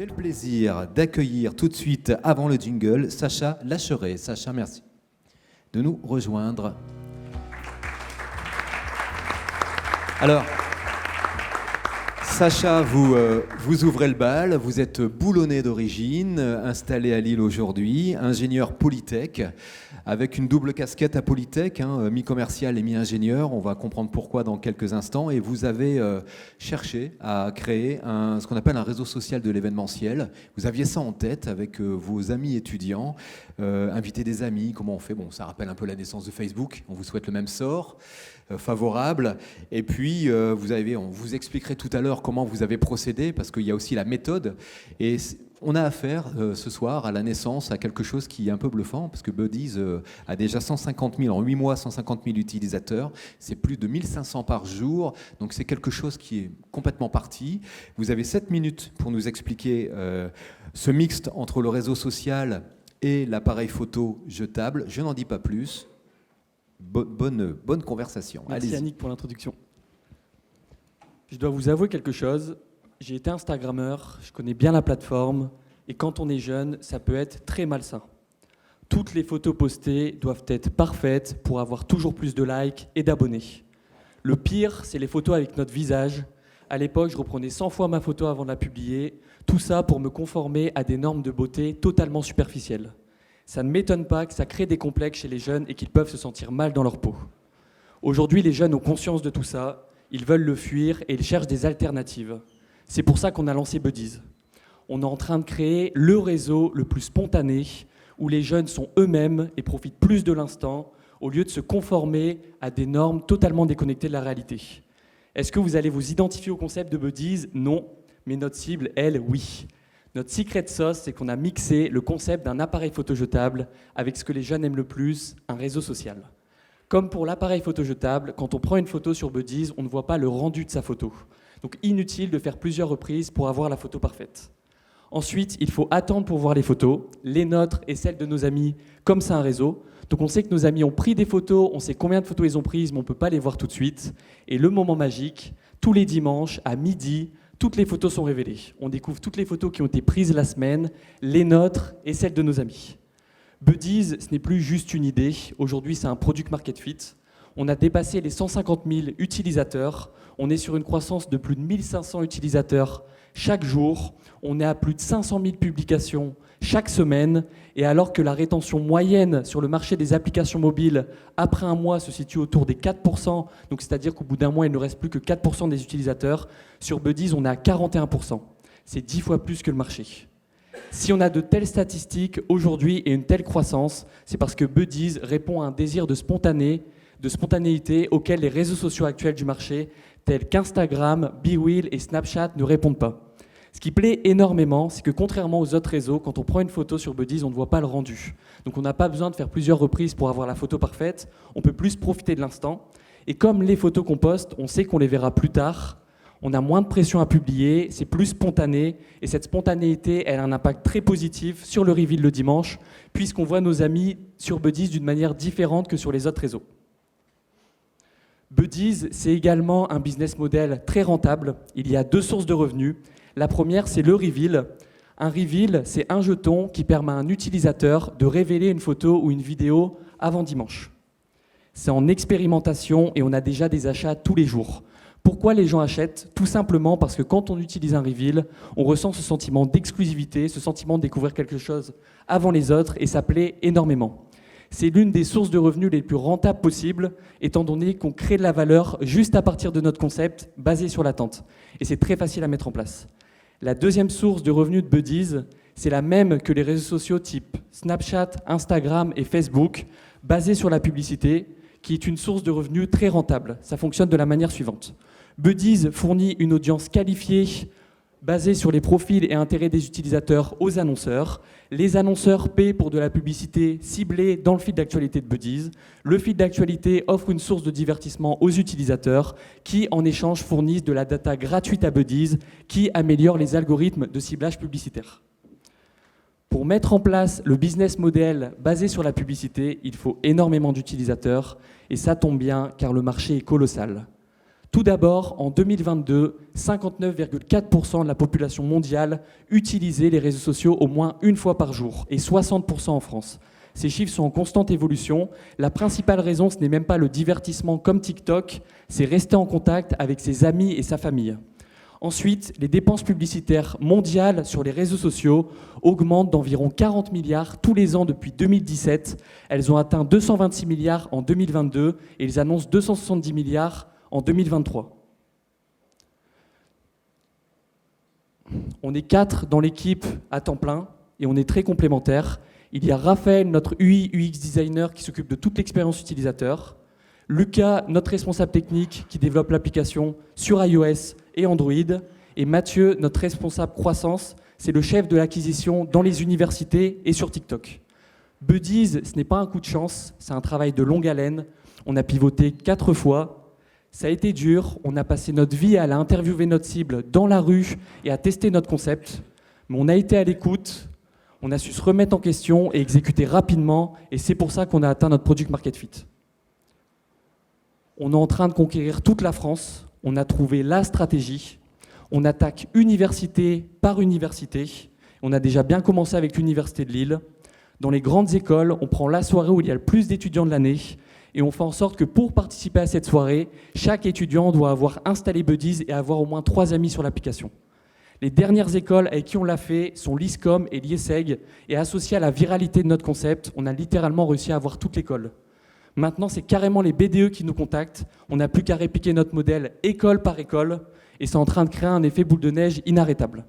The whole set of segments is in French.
le plaisir d'accueillir tout de suite, avant le jingle, Sacha Lacheret. Sacha, merci de nous rejoindre. Alors, Sacha, vous ouvrez le bal, vous êtes boulonnais d'origine, installé à Lille aujourd'hui, ingénieur Polytech, avec une double casquette à Polytech, mi-commercial et mi-ingénieur. On va comprendre pourquoi dans quelques instants. Et vous avez cherché à créer ce qu'on appelle un réseau social de l'événementiel. Vous aviez ça en tête avec vos amis étudiants, inviter des amis, comment on fait? Bon, ça rappelle un peu la naissance de Facebook, on vous souhaite le même sort. Favorable. Et puis, on vous expliquerait tout à l'heure comment vous avez procédé, parce qu'il y a aussi la méthode. Et on a affaire ce soir à la naissance à quelque chose qui est un peu bluffant, parce que Buddies a déjà 150 000, en 8 mois, 150 000 utilisateurs. C'est plus de 1500 par jour. Donc, c'est quelque chose qui est complètement parti. Vous avez 7 minutes pour nous expliquer ce mixte entre le réseau social et l'appareil photo jetable. Je n'en dis pas plus. Bonne conversation. Merci Yannick pour l'introduction. Je dois vous avouer quelque chose. J'ai été Instagrammeur, je connais bien la plateforme, et quand on est jeune, ça peut être très malsain. Toutes les photos postées doivent être parfaites pour avoir toujours plus de likes et d'abonnés. Le pire, c'est les photos avec notre visage. À l'époque, je reprenais 100 fois ma photo avant de la publier, tout ça pour me conformer à des normes de beauté totalement superficielles. Ça ne m'étonne pas que ça crée des complexes chez les jeunes et qu'ils peuvent se sentir mal dans leur peau. Aujourd'hui, les jeunes ont conscience de tout ça, ils veulent le fuir et ils cherchent des alternatives. C'est pour ça qu'on a lancé Buddies. On est en train de créer le réseau le plus spontané, où les jeunes sont eux-mêmes et profitent plus de l'instant, au lieu de se conformer à des normes totalement déconnectées de la réalité. Est-ce que vous allez vous identifier au concept de Buddies? Non, mais notre cible, elle, oui. Notre secret sauce, c'est qu'on a mixé le concept d'un appareil photo jetable avec ce que les jeunes aiment le plus, un réseau social. Comme pour l'appareil photo jetable, quand on prend une photo sur Buddies, on ne voit pas le rendu de sa photo. Donc inutile de faire plusieurs reprises pour avoir la photo parfaite. Ensuite, il faut attendre pour voir les photos, les nôtres et celles de nos amis, comme c'est un réseau. Donc on sait que nos amis ont pris des photos, on sait combien de photos ils ont prises, mais on ne peut pas les voir tout de suite. Et le moment magique, tous les dimanches, à midi, toutes les photos sont révélées. On découvre toutes les photos qui ont été prises la semaine, les nôtres et celles de nos amis. Buddies, ce n'est plus juste une idée. Aujourd'hui, c'est un product market fit. On a dépassé les 150 000 utilisateurs. On est sur une croissance de plus de 1500 utilisateurs chaque jour. On est à plus de 500 000 publications chaque semaine. Et alors que la rétention moyenne sur le marché des applications mobiles, après un mois, se situe autour des 4%, donc c'est-à-dire qu'au bout d'un mois, il ne reste plus que 4% des utilisateurs, sur Buddies, on est à 41%. C'est 10 fois plus que le marché. Si on a de telles statistiques aujourd'hui et une telle croissance, c'est parce que Buddies répond à un désir de spontanéité auquel les réseaux sociaux actuels du marché, tels qu'Instagram, BeReal et Snapchat, ne répondent pas. Ce qui plaît énormément, c'est que contrairement aux autres réseaux, quand on prend une photo sur Buddies, on ne voit pas le rendu. Donc on n'a pas besoin de faire plusieurs reprises pour avoir la photo parfaite, on peut plus profiter de l'instant. Et comme les photos qu'on poste, on sait qu'on les verra plus tard, on a moins de pression à publier, c'est plus spontané, et cette spontanéité, elle a un impact très positif sur le reveal le dimanche, puisqu'on voit nos amis sur Buddies d'une manière différente que sur les autres réseaux. Buddies, c'est également un business model très rentable. Il y a 2 sources de revenus. La première, c'est le reveal. Un reveal, c'est un jeton qui permet à un utilisateur de révéler une photo ou une vidéo avant dimanche. C'est en expérimentation et on a déjà des achats tous les jours. Pourquoi les gens achètent? Tout simplement parce que quand on utilise un reveal, on ressent ce sentiment d'exclusivité, ce sentiment de découvrir quelque chose avant les autres, et ça plaît énormément. C'est l'une des sources de revenus les plus rentables possibles, étant donné qu'on crée de la valeur juste à partir de notre concept basé sur l'attente. Et c'est très facile à mettre en place. La deuxième source de revenus de Buddies, c'est la même que les réseaux sociaux type Snapchat, Instagram et Facebook, basée sur la publicité, qui est une source de revenus très rentable. Ça fonctionne de la manière suivante. Buddies fournit une audience qualifiée basée sur les profils et intérêts des utilisateurs aux annonceurs. Les annonceurs paient pour de la publicité ciblée dans le feed d'actualité de Buddies. Le feed d'actualité offre une source de divertissement aux utilisateurs qui, en échange, fournissent de la data gratuite à Buddies qui améliore les algorithmes de ciblage publicitaire. Pour mettre en place le business model basé sur la publicité, il faut énormément d'utilisateurs et ça tombe bien car le marché est colossal. Tout d'abord, en 2022, 59,4% de la population mondiale utilisait les réseaux sociaux au moins une fois par jour, et 60% en France. Ces chiffres sont en constante évolution. La principale raison, ce n'est même pas le divertissement comme TikTok, c'est rester en contact avec ses amis et sa famille. Ensuite, les dépenses publicitaires mondiales sur les réseaux sociaux augmentent d'environ 40 milliards tous les ans depuis 2017. Elles ont atteint 226 milliards en 2022 et ils annoncent 270 milliards en 2023. On est 4 dans l'équipe à temps plein et on est très complémentaires. Il y a Raphaël, notre UI UX designer qui s'occupe de toute l'expérience utilisateur. Lucas, notre responsable technique qui développe l'application sur iOS et Android. Et Mathieu, notre responsable croissance, c'est le chef de l'acquisition dans les universités et sur TikTok. Buddies, ce n'est pas un coup de chance, c'est un travail de longue haleine. On a pivoté 4 fois. Ça a été dur, on a passé notre vie à aller interviewer notre cible dans la rue et à tester notre concept. Mais on a été à l'écoute, on a su se remettre en question et exécuter rapidement. Et c'est pour ça qu'on a atteint notre product market fit. On est en train de conquérir toute la France. On a trouvé la stratégie. On attaque université par université. On a déjà bien commencé avec l'Université de Lille. Dans les grandes écoles, on prend la soirée où il y a le plus d'étudiants de l'année et on fait en sorte que pour participer à cette soirée, chaque étudiant doit avoir installé Buddies et avoir au moins 3 amis sur l'application. Les dernières écoles avec qui on l'a fait sont l'ISCOM et l'IESEG et associées à la viralité de notre concept, on a littéralement réussi à avoir toute l'école. Maintenant, c'est carrément les BDE qui nous contactent. On n'a plus qu'à répliquer notre modèle école par école et c'est en train de créer un effet boule de neige inarrêtable.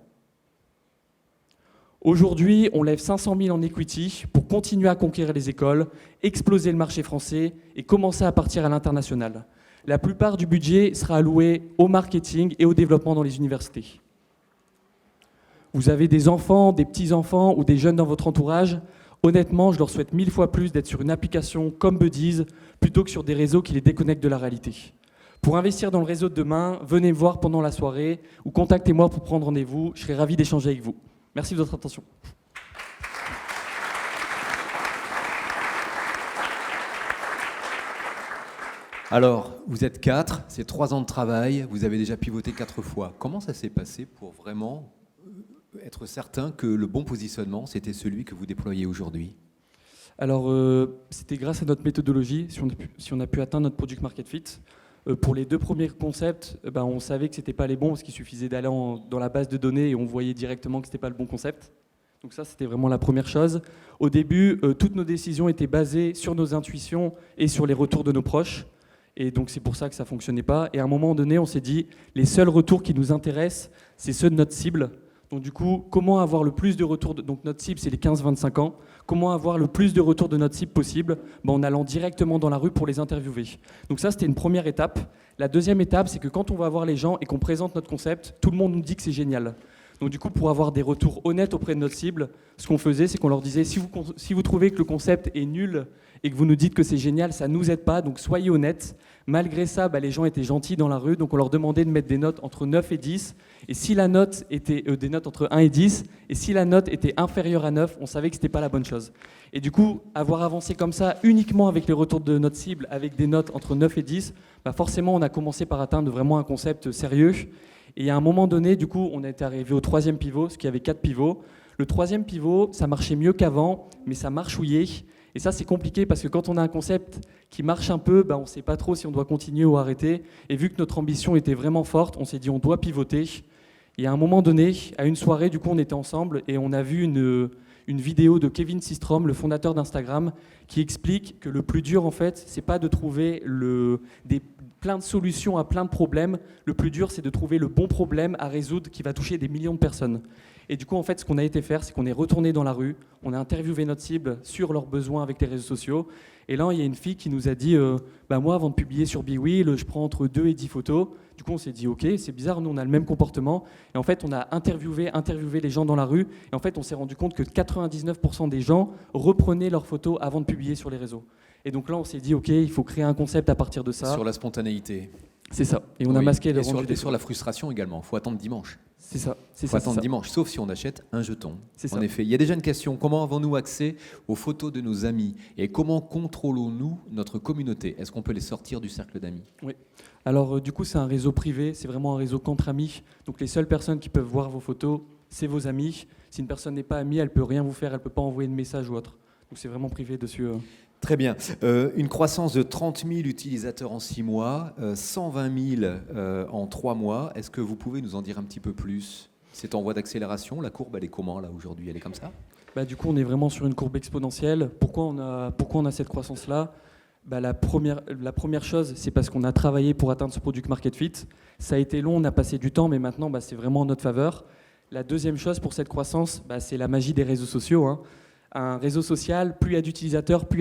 Aujourd'hui, on lève 500 000 en equity pour continuer à conquérir les écoles, exploser le marché français et commencer à partir à l'international. La plupart du budget sera alloué au marketing et au développement dans les universités. Vous avez des enfants, des petits-enfants ou des jeunes dans votre entourage. Honnêtement, je leur souhaite 1000 fois plus d'être sur une application comme Buddies plutôt que sur des réseaux qui les déconnectent de la réalité. Pour investir dans le réseau de demain, venez me voir pendant la soirée ou contactez-moi pour prendre rendez-vous. Je serai ravi d'échanger avec vous. Merci de votre attention. Alors, vous êtes 4, c'est 3 ans de travail, vous avez déjà pivoté 4 fois. Comment ça s'est passé pour vraiment être certain que le bon positionnement, c'était celui que vous déployez aujourd'hui? Alors, c'était grâce à notre méthodologie, si on a pu atteindre notre product market fit. Pour les 2 premiers concepts, on savait que ce n'était pas les bons parce qu'il suffisait d'aller dans la base de données et on voyait directement que ce n'était pas le bon concept. Donc ça, c'était vraiment la première chose. Au début, toutes nos décisions étaient basées sur nos intuitions et sur les retours de nos proches. Et donc c'est pour ça que ça ne fonctionnait pas. Et à un moment donné, on s'est dit, les seuls retours qui nous intéressent, c'est ceux de notre cible. Donc du coup, comment avoir le plus de retours donc notre cible, c'est les 15-25 ans. Comment avoir le plus de retours de notre cible possible? En allant directement dans la rue pour les interviewer. Donc ça, c'était une première étape. La deuxième étape, c'est que quand on va voir les gens et qu'on présente notre concept, tout le monde nous dit que c'est génial. Donc du coup, pour avoir des retours honnêtes auprès de notre cible, ce qu'on faisait, c'est qu'on leur disait, si vous trouvez que le concept est nul et que vous nous dites que c'est génial, ça ne nous aide pas, donc soyez honnêtes. Malgré ça, les gens étaient gentils dans la rue, donc on leur demandait de mettre des notes entre 9 et 10. Et si la note était des notes entre 1 et 10, et si la note était inférieure à 9, on savait que ce n'était pas la bonne chose. Et du coup, avoir avancé comme ça, uniquement avec les retours de notre cible, avec des notes entre 9 et 10, forcément, on a commencé par atteindre vraiment un concept sérieux. Et à un moment donné, du coup, on était arrivé au 3e pivot, parce qu'il y avait 4 pivots. Le 3e pivot, ça marchait mieux qu'avant, mais ça marchouillait. Et ça, c'est compliqué parce que quand on a un concept qui marche un peu, on ne sait pas trop si on doit continuer ou arrêter. Et vu que notre ambition était vraiment forte, on s'est dit on doit pivoter. Et à un moment donné, à une soirée, du coup, on était ensemble et on a vu une vidéo de Kevin Systrom, le fondateur d'Instagram, qui explique que le plus dur, en fait, c'est pas de trouver plein de solutions à plein de problèmes. Le plus dur, c'est de trouver le bon problème à résoudre qui va toucher des millions de personnes. Et du coup, en fait, ce qu'on a été faire, c'est qu'on est retourné dans la rue, on a interviewé notre cible sur leurs besoins avec les réseaux sociaux. Et là, il y a une fille qui nous a dit moi, avant de publier sur BeWheel, je prends entre 2 et 10 photos. Du coup, on s'est dit OK, c'est bizarre, nous, on a le même comportement. Et en fait, on a interviewé les gens dans la rue. Et en fait, on s'est rendu compte que 99% des gens reprenaient leurs photos avant de publier sur les réseaux. Et donc là, on s'est dit OK, il faut créer un concept à partir de ça. Sur la spontanéité. C'est ça. Et on a Oui. masqué le Et rendu des sur la frustration également. Il faut attendre dimanche. C'est ça. C'est Il faut ça. attendre c'est ça. dimanche, sauf si on achète un jeton. C'est En ça. effet, il y a déjà une question. Comment avons-nous accès aux photos de nos amis? Et comment contrôlons-nous notre communauté? Est-ce qu'on peut les sortir du cercle d'amis? Oui. Alors, du coup, c'est un réseau privé, c'est vraiment un réseau qu'entre amis. Donc, les seules personnes qui peuvent voir vos photos, c'est vos amis. Si une personne n'est pas amie, elle peut rien vous faire, elle peut pas envoyer de message ou autre. Donc, c'est vraiment privé dessus. Très bien. Une croissance de 30 000 utilisateurs en 6 mois, 120 000 en 3 mois. Est-ce que vous pouvez nous en dire un petit peu plus? C'est en voie d'accélération. La courbe, elle est comment là aujourd'hui? Elle est comme ça? Bah, du coup, on est vraiment sur une courbe exponentielle. Pourquoi on a cette croissance-là? Bah, la première chose, c'est parce qu'on a travaillé pour atteindre ce product market fit. Ça a été long, on a passé du temps, mais maintenant, bah, c'est vraiment en notre faveur. La deuxième chose pour cette croissance, bah, c'est la magie des réseaux sociaux, hein. Un réseau social, plus il y a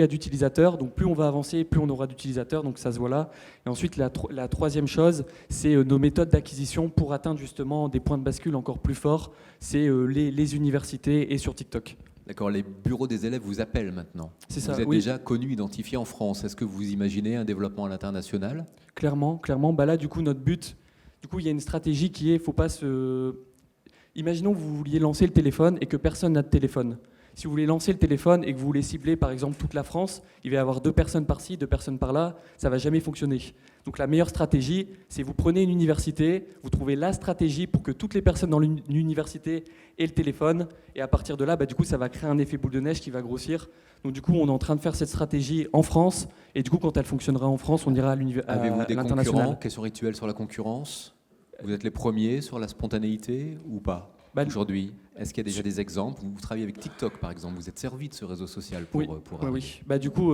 d'utilisateurs, donc plus on va avancer, plus on aura d'utilisateurs, donc ça se voit là. Et ensuite, la troisième chose, c'est nos méthodes d'acquisition pour atteindre justement des points de bascule encore plus forts, c'est les universités et sur TikTok. D'accord, les bureaux des élèves vous appellent maintenant. C'est ça, Vous êtes oui. déjà connu, identifié en France. Est-ce que vous imaginez un développement à l'international? Clairement. Bah là, du coup, notre but, il y a une stratégie qui est, faut pas se... Imaginons que vous vouliez lancer le téléphone et que personne n'a de téléphone. Si vous voulez lancer le téléphone et que vous voulez cibler par exemple toute la France, il va y avoir 2 personnes par-ci, 2 personnes par-là, ça ne va jamais fonctionner. Donc la meilleure stratégie, c'est vous prenez une université, vous trouvez la stratégie pour que toutes les personnes dans l'université aient le téléphone, et à partir de là, du coup, ça va créer un effet boule de neige qui va grossir. Donc du coup, on est en train de faire cette stratégie en France, et du coup, quand elle fonctionnera en France, on ira à Avez-vous des concurrents? l'international. Question rituelle sur la concurrence? Vous êtes les premiers sur la spontanéité ou pas? Aujourd'hui, est-ce qu'il y a déjà des exemples? Vous travaillez avec TikTok, par exemple. Vous êtes servi de ce réseau social pour... Oui. Du coup,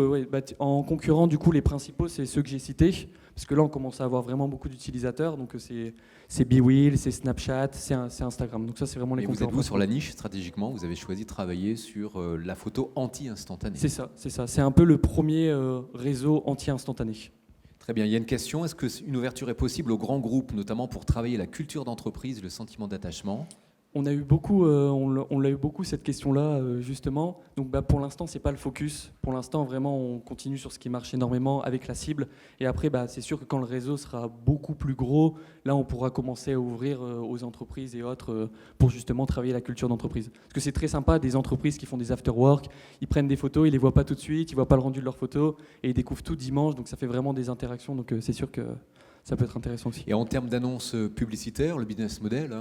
en concurrent, du coup, les principaux, c'est ceux que j'ai cités. Parce que là, on commence à avoir vraiment beaucoup d'utilisateurs. Donc, c'est BeWheel, c'est Snapchat, c'est Instagram. Donc, ça, c'est vraiment les Et concurrents. vous êtes-vous sur la niche stratégiquement? Vous avez choisi de travailler sur la photo anti-instantanée. C'est ça. C'est un peu le premier réseau anti-instantané. Très bien. Il y a une question. Est-ce qu'une ouverture est possible aux grands groupes, notamment pour travailler la culture d'entreprise, le sentiment d'attachement? On l'a eu beaucoup cette question-là justement. Donc pour l'instant c'est pas le focus. Pour l'instant vraiment on continue sur ce qui marche énormément avec la cible. Et après c'est sûr que quand le réseau sera beaucoup plus gros, là on pourra commencer à ouvrir aux entreprises et autres pour justement travailler la culture d'entreprise. Parce que c'est très sympa des entreprises qui font des after-work, ils prennent des photos, ils les voient pas tout de suite, ils voient pas le rendu de leurs photos et ils découvrent tout dimanche. Donc ça fait vraiment des interactions. Donc c'est sûr que ça peut être intéressant aussi. Et en termes d'annonces publicitaires, le business model,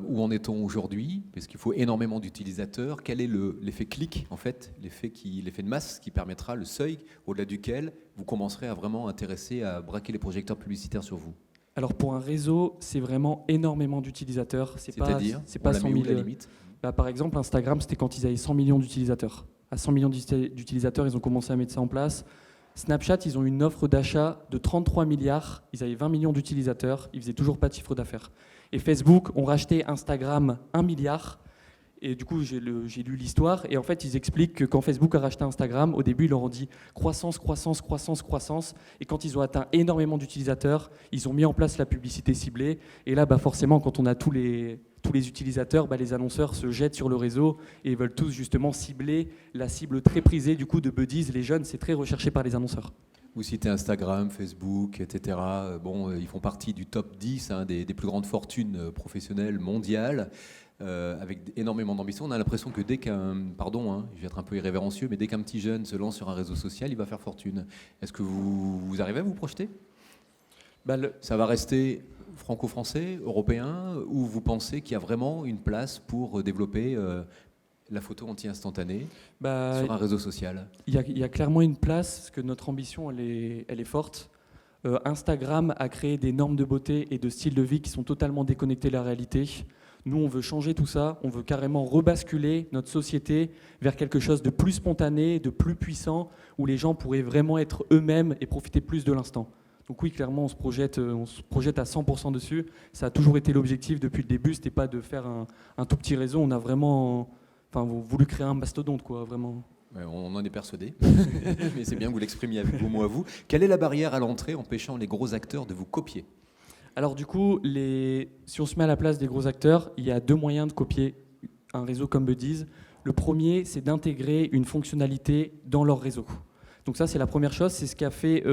où en est-on aujourd'hui? Parce qu'il faut énormément d'utilisateurs. Quel est l'effet clic, en fait, l'effet de masse qui permettra le seuil au-delà duquel vous commencerez à vraiment intéresser à braquer les projecteurs publicitaires sur vous? Alors pour un réseau, c'est vraiment énormément d'utilisateurs. C'est-à-dire, c'est pas 100 000. La limite? Par exemple, Instagram, c'était quand ils avaient 100 millions d'utilisateurs. À 100 millions d'utilisateurs, ils ont commencé à mettre ça en place. Snapchat, ils ont une offre d'achat de 33 milliards, ils avaient 20 millions d'utilisateurs, ils faisaient toujours pas de chiffre d'affaires. Et Facebook ont racheté Instagram 1 milliard, et du coup j'ai lu l'histoire, et en fait ils expliquent que quand Facebook a racheté Instagram, au début ils leur ont dit croissance, et quand ils ont atteint énormément d'utilisateurs, ils ont mis en place la publicité ciblée, et là forcément quand on a tous les utilisateurs, les annonceurs se jettent sur le réseau et veulent tous justement cibler la cible très prisée du coup de Buddies, les jeunes, c'est très recherché par les annonceurs. Vous citez Instagram, Facebook, etc. Ils font partie du top 10 des plus grandes fortunes professionnelles mondiales, avec énormément d'ambition. On a l'impression que dès je vais être un peu irrévérencieux, mais dès qu'un petit jeune se lance sur un réseau social, il va faire fortune. Est-ce que vous arrivez à vous projeter? Ça va rester franco-français, européen, ou vous pensez qu'il y a vraiment une place pour développer la photo anti-instantanée sur un réseau social? Il y a clairement une place, parce que notre ambition, elle est forte. Instagram a créé des normes de beauté et de style de vie qui sont totalement déconnectés de la réalité. Nous, on veut changer tout ça, on veut carrément rebasculer notre société vers quelque chose de plus spontané, de plus puissant, où les gens pourraient vraiment être eux-mêmes et profiter plus de l'instant. Donc oui, clairement, on se projette à 100% dessus. Ça a toujours été l'objectif depuis le début, c'était pas de faire un tout petit réseau, on a vraiment voulu créer un mastodonte, quoi, vraiment. Ouais, on en est persuadé, mais c'est bien que vous l'exprimiez avec vos mots à vous. Quelle est la barrière à l'entrée empêchant les gros acteurs de vous copier? Alors du coup, si on se met à la place des gros acteurs, il y a 2 moyens de copier un réseau comme Buddies. Le premier, c'est d'intégrer une fonctionnalité dans leur réseau. Donc ça, c'est la première chose. C'est ce qu'a fait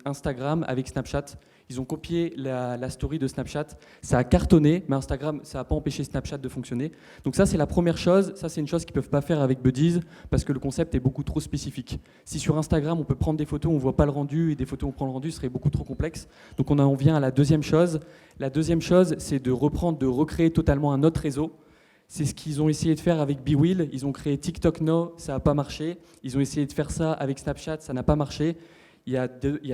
Instagram avec Snapchat. Ils ont copié la story de Snapchat. Ça a cartonné, mais Instagram, ça n'a pas empêché Snapchat de fonctionner. Donc ça, c'est la première chose. Ça, c'est une chose qu'ils ne peuvent pas faire avec Buddies parce que le concept est beaucoup trop spécifique. Si sur Instagram, on peut prendre des photos, on ne voit pas le rendu, et des photos, on prend le rendu, ce serait beaucoup trop complexe. Donc on vient à la deuxième chose. La deuxième chose, c'est de recréer totalement un autre réseau. C'est ce qu'ils ont essayé de faire avec BeWheel. Ils ont créé TikTok Now, ça n'a pas marché. Ils ont essayé de faire ça avec Snapchat, ça n'a pas marché. Il y a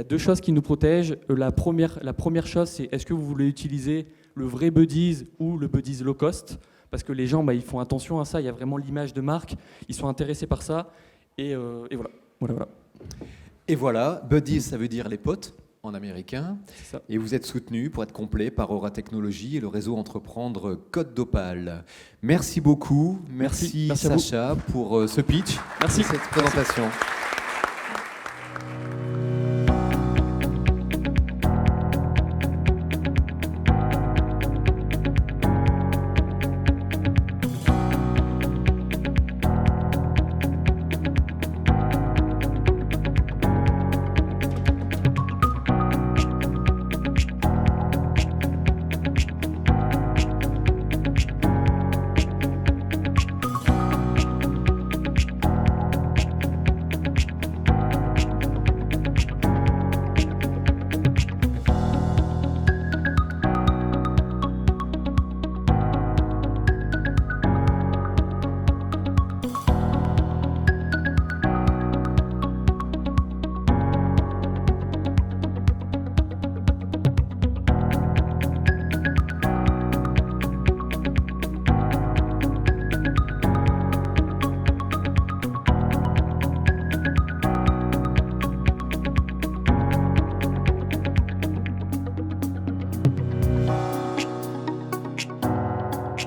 deux choses qui nous protègent. La première chose, c'est est-ce que vous voulez utiliser le vrai Buddies ou le Buddies low cost? Parce que les gens, ils font attention à ça. Il y a vraiment l'image de marque. Ils sont intéressés par ça. Et voilà. Et voilà, Buddies, ça veut dire les potes en américain. C'est ça. Et vous êtes soutenu, pour être complet, par Aura Technologies et le réseau Entreprendre Côte d'Opale. Merci beaucoup. Merci à vous. Sacha pour ce pitch. Merci. Cette présentation.